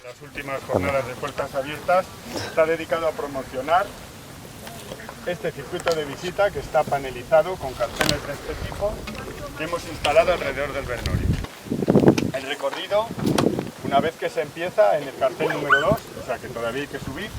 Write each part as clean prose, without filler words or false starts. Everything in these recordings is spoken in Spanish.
Las últimas jornadas de puertas abiertas está dedicado a promocionar este circuito de visita que está panelizado con carteles de este tipo que hemos instalado alrededor del Bernoulli. El recorrido, una vez que se empieza en el cartel número 2, o sea que todavía hay que subir,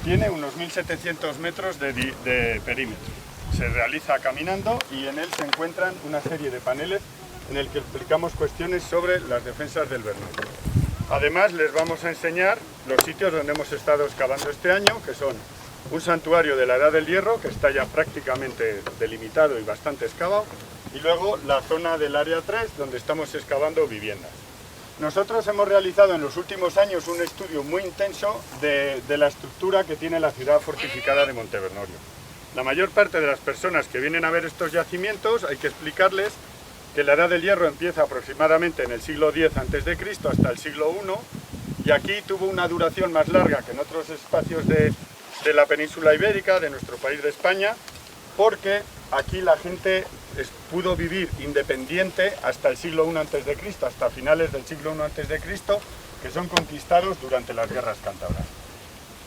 tiene unos 1700 metros de perímetro. Se realiza caminando y en él se encuentran una serie de paneles en el que explicamos cuestiones sobre las defensas del Bernoulli. Además, les vamos a enseñar los sitios donde hemos estado excavando este año, que son un santuario de la Edad del Hierro, que está ya prácticamente delimitado y bastante excavado, y luego la zona del área 3, donde estamos excavando viviendas. Nosotros hemos realizado en los últimos años un estudio muy intenso de la estructura que tiene la ciudad fortificada de Montebernorio. La mayor parte de las personas que vienen a ver estos yacimientos, hay que explicarles que la Edad del Hierro empieza aproximadamente en el siglo X a.C. hasta el siglo I, y aquí tuvo una duración más larga que en otros espacios de la península ibérica, de nuestro país de España, porque aquí la gente pudo vivir independiente hasta el siglo I a.C., hasta finales del siglo I a.C., que son conquistados durante las guerras cántabras.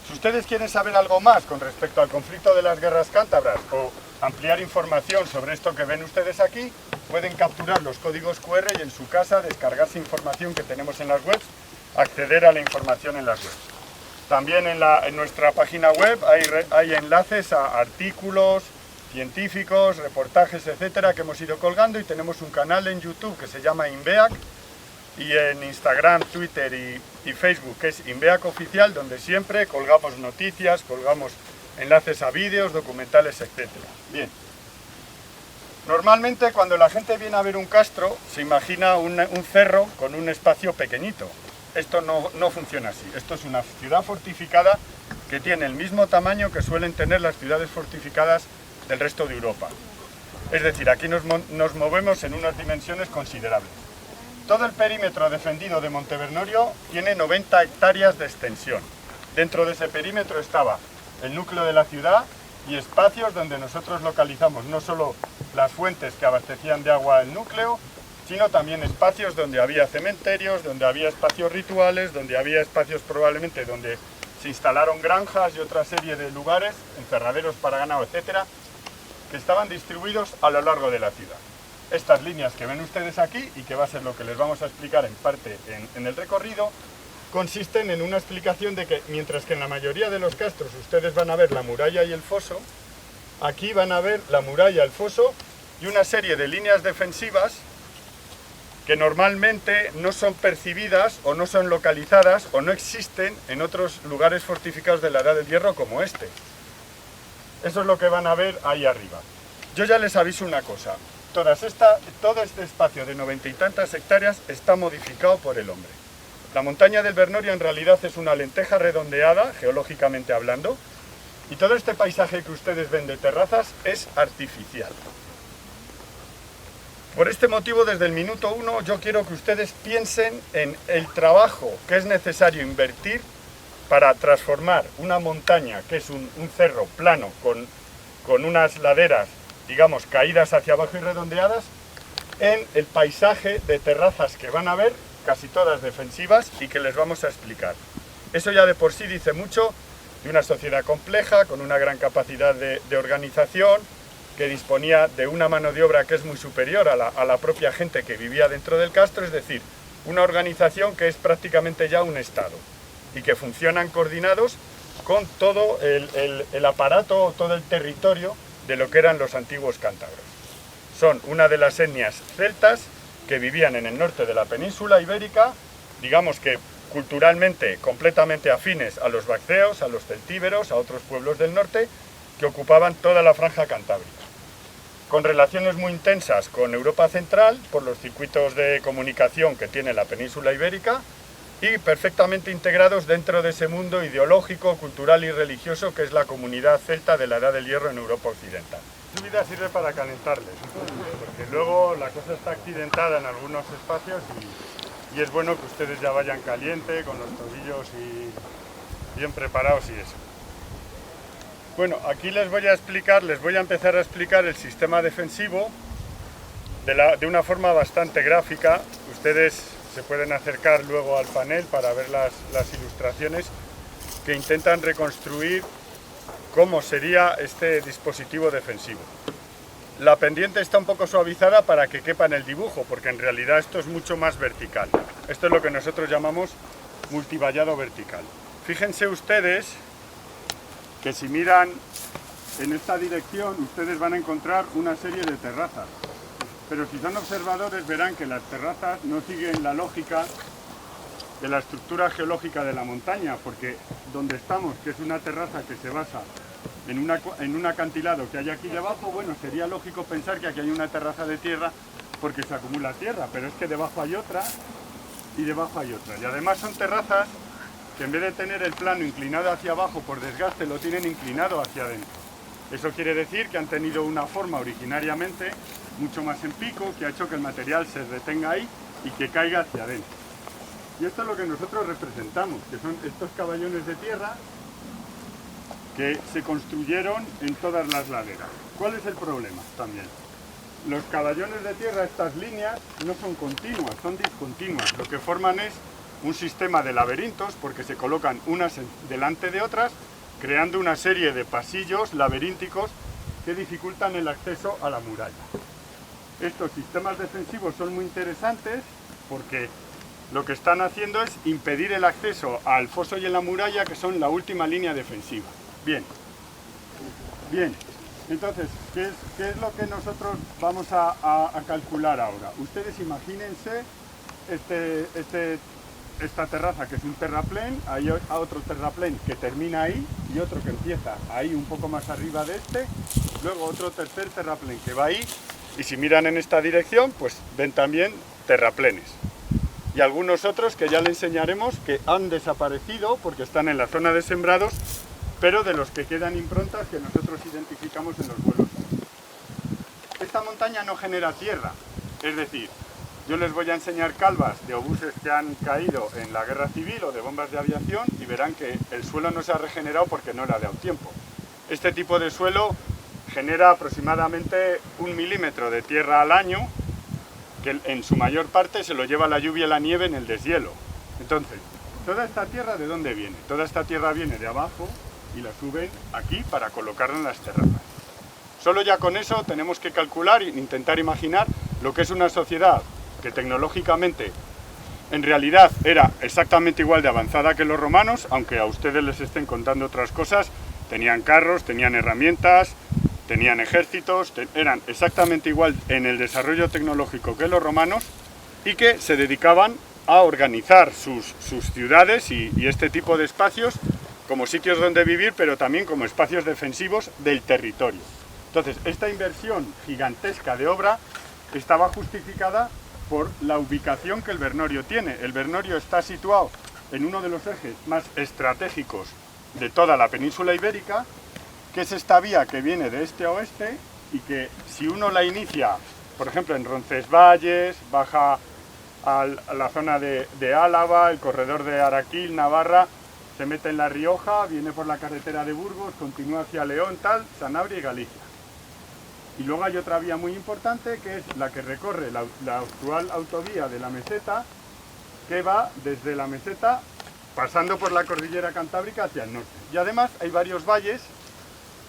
Si ustedes quieren saber algo más con respecto al conflicto de las guerras cántabras o ampliar información sobre esto que ven ustedes aquí, pueden capturar los códigos QR y en su casa descargarse información que tenemos en las webs, acceder a la información en las webs. También en nuestra página web hay enlaces a artículos científicos, reportajes, etcétera, que hemos ido colgando, y tenemos un canal en YouTube que se llama INVEAC, y en Instagram, Twitter y Facebook, que es INVEAC Oficial, donde siempre colgamos noticias, colgamos enlaces a vídeos, documentales, etcétera. Bien. Normalmente cuando la gente viene a ver un castro, se imagina un cerro con un espacio pequeñito. Esto no funciona así. Esto es una ciudad fortificada que tiene el mismo tamaño que suelen tener las ciudades fortificadas del resto de Europa. Es decir, aquí nos movemos en unas dimensiones considerables. Todo el perímetro defendido de Montebernorio tiene 90 hectáreas de extensión. Dentro de ese perímetro estaba el núcleo de la ciudad y espacios donde nosotros localizamos no solo las fuentes que abastecían de agua el núcleo, sino también espacios donde había cementerios, donde había espacios rituales, donde había espacios probablemente donde se instalaron granjas y otra serie de lugares, encerraderos para ganado, etcétera, que estaban distribuidos a lo largo de la ciudad. Estas líneas que ven ustedes aquí, y que va a ser lo que les vamos a explicar en parte en el recorrido, consisten en una explicación de que, mientras que en la mayoría de los castros ustedes van a ver la muralla y el foso, aquí van a ver la muralla, el foso y una serie de líneas defensivas que normalmente no son percibidas o no son localizadas o no existen en otros lugares fortificados de la Edad del Hierro como este. Eso es lo que van a ver ahí arriba. Yo ya les aviso una cosa, todo este espacio de 90 y tantas hectáreas está modificado por el hombre. La montaña del Bernoulli en realidad es una lenteja redondeada, geológicamente hablando, y todo este paisaje que ustedes ven de terrazas es artificial. Por este motivo, desde el minuto 1, yo quiero que ustedes piensen en el trabajo que es necesario invertir para transformar una montaña, que es un cerro plano con unas laderas, digamos, caídas hacia abajo y redondeadas, en el paisaje de terrazas que van a ver, casi todas defensivas, y que les vamos a explicar. Eso ya de por sí dice mucho de una sociedad compleja, con una gran capacidad de organización, que disponía de una mano de obra que es muy superior a la propia gente que vivía dentro del castro, es decir, una organización que es prácticamente ya un Estado, y que funcionan coordinados con todo el aparato, todo el territorio de lo que eran los antiguos cántabros. Son una de las etnias celtas que vivían en el norte de la península ibérica, digamos que culturalmente completamente afines a los vacceos, a los celtíberos, a otros pueblos del norte, que ocupaban toda la franja cantábrica, con relaciones muy intensas con Europa Central por los circuitos de comunicación que tiene la península ibérica, y perfectamente integrados dentro de ese mundo ideológico, cultural y religioso que es la comunidad celta de la Edad del Hierro en Europa Occidental. Su vida sirve para calentarles, porque luego la cosa está accidentada en algunos espacios y es bueno que ustedes ya vayan caliente, con los tobillos y bien preparados y eso. Bueno, aquí les voy a empezar a explicar el sistema defensivo de una forma bastante gráfica. Ustedes se pueden acercar luego al panel para ver las ilustraciones que intentan reconstruir cómo sería este dispositivo defensivo. La pendiente está un poco suavizada para que quepa en el dibujo, porque en realidad esto es mucho más vertical. Esto es lo que nosotros llamamos multivallado vertical. Fíjense ustedes que si miran en esta dirección, ustedes van a encontrar una serie de terrazas. Pero si son observadores verán que las terrazas no siguen la lógica de la estructura geológica de la montaña, porque donde estamos, que es una terraza que se basa en un acantilado que hay aquí debajo, bueno, sería lógico pensar que aquí hay una terraza de tierra porque se acumula tierra, pero es que debajo hay otra y debajo hay otra. Y además son terrazas que en vez de tener el plano inclinado hacia abajo por desgaste, lo tienen inclinado hacia adentro. Eso quiere decir que han tenido una forma originariamente mucho más en pico, que ha hecho que el material se retenga ahí y que caiga hacia adentro. Y esto es lo que nosotros representamos, que son estos caballones de tierra que se construyeron en todas las laderas. ¿Cuál es el problema también? Los caballones de tierra, estas líneas, no son continuas, son discontinuas. Lo que forman es un sistema de laberintos, porque se colocan unas delante de otras, creando una serie de pasillos laberínticos que dificultan el acceso a la muralla. Estos sistemas defensivos son muy interesantes porque lo que están haciendo es impedir el acceso al foso y en la muralla, que son la última línea defensiva. Bien, entonces, ¿qué es lo que nosotros vamos a calcular ahora? Ustedes imagínense esta terraza, que es un terraplén, hay otro terraplén que termina ahí y otro que empieza ahí un poco más arriba de este, luego otro tercer terraplén que va ahí, y si miran en esta dirección, pues ven también terraplenes. Y algunos otros que ya le enseñaremos que han desaparecido porque están en la zona de sembrados, pero de los que quedan improntas que nosotros identificamos en los vuelos. Esta montaña no genera tierra, es decir, yo les voy a enseñar calvas de obuses que han caído en la guerra civil o de bombas de aviación y verán que el suelo no se ha regenerado porque no le ha dado tiempo. Este tipo de suelo genera aproximadamente 1 milímetro de tierra al año, que en su mayor parte se lo lleva la lluvia y la nieve en el deshielo. Entonces, ¿toda esta tierra de dónde viene? Toda esta tierra viene de abajo y la suben aquí para colocarla en las terrazas. Solo ya con eso tenemos que calcular e intentar imaginar lo que es una sociedad que tecnológicamente en realidad era exactamente igual de avanzada que los romanos, aunque a ustedes les estén contando otras cosas. Tenían carros, tenían herramientas, tenían ejércitos, eran exactamente igual en el desarrollo tecnológico que los romanos, y que se dedicaban a organizar sus ciudades y este tipo de espacios como sitios donde vivir, pero también como espacios defensivos del territorio. Entonces, esta inversión gigantesca de obra estaba justificada por la ubicación que el Bernorio tiene. El Bernorio está situado en uno de los ejes más estratégicos de toda la península ibérica, que es esta vía que viene de este a oeste y que si uno la inicia, por ejemplo, en Roncesvalles, baja a la zona de Álava, el corredor de Araquil, Navarra, se mete en La Rioja, viene por la carretera de Burgos, continúa hacia León, Sanabria y Galicia. Y luego hay otra vía muy importante, que es la que recorre la actual autovía de la Meseta, que va desde la Meseta, pasando por la cordillera cantábrica hacia el norte. Y además hay varios valles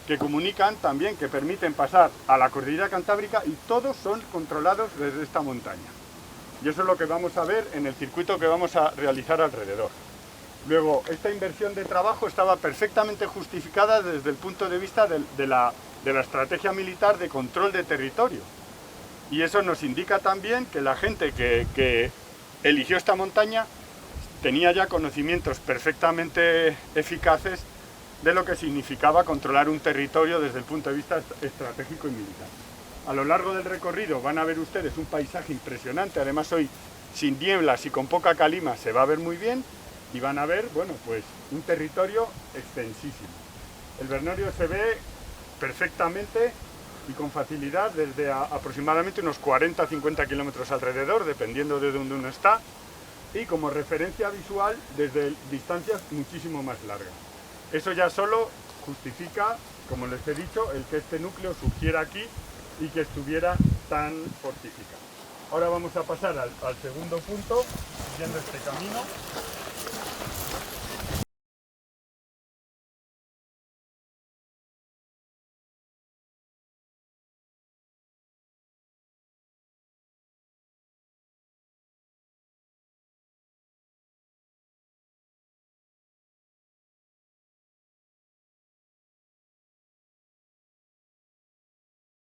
que comunican también, que permiten pasar a la cordillera cantábrica, y todos son controlados desde esta montaña. Y eso es lo que vamos a ver en el circuito que vamos a realizar alrededor. Luego, esta inversión de trabajo estaba perfectamente justificada desde el punto de vista de la estrategia militar de control de territorio. Y eso nos indica también que la gente que eligió esta montaña tenía ya conocimientos perfectamente eficaces de lo que significaba controlar un territorio desde el punto de vista estratégico y militar. A lo largo del recorrido van a ver ustedes un paisaje impresionante, además hoy sin nieblas y con poca calima se va a ver muy bien, y van a ver, bueno, pues un territorio extensísimo. El Bernorio se ve perfectamente y con facilidad desde aproximadamente unos 40-50 kilómetros alrededor, dependiendo de donde uno está, y como referencia visual desde distancias muchísimo más largas. Eso ya solo justifica, como les he dicho, el que este núcleo surgiera aquí y que estuviera tan fortificado. Ahora vamos a pasar al segundo punto, siguiendo este camino.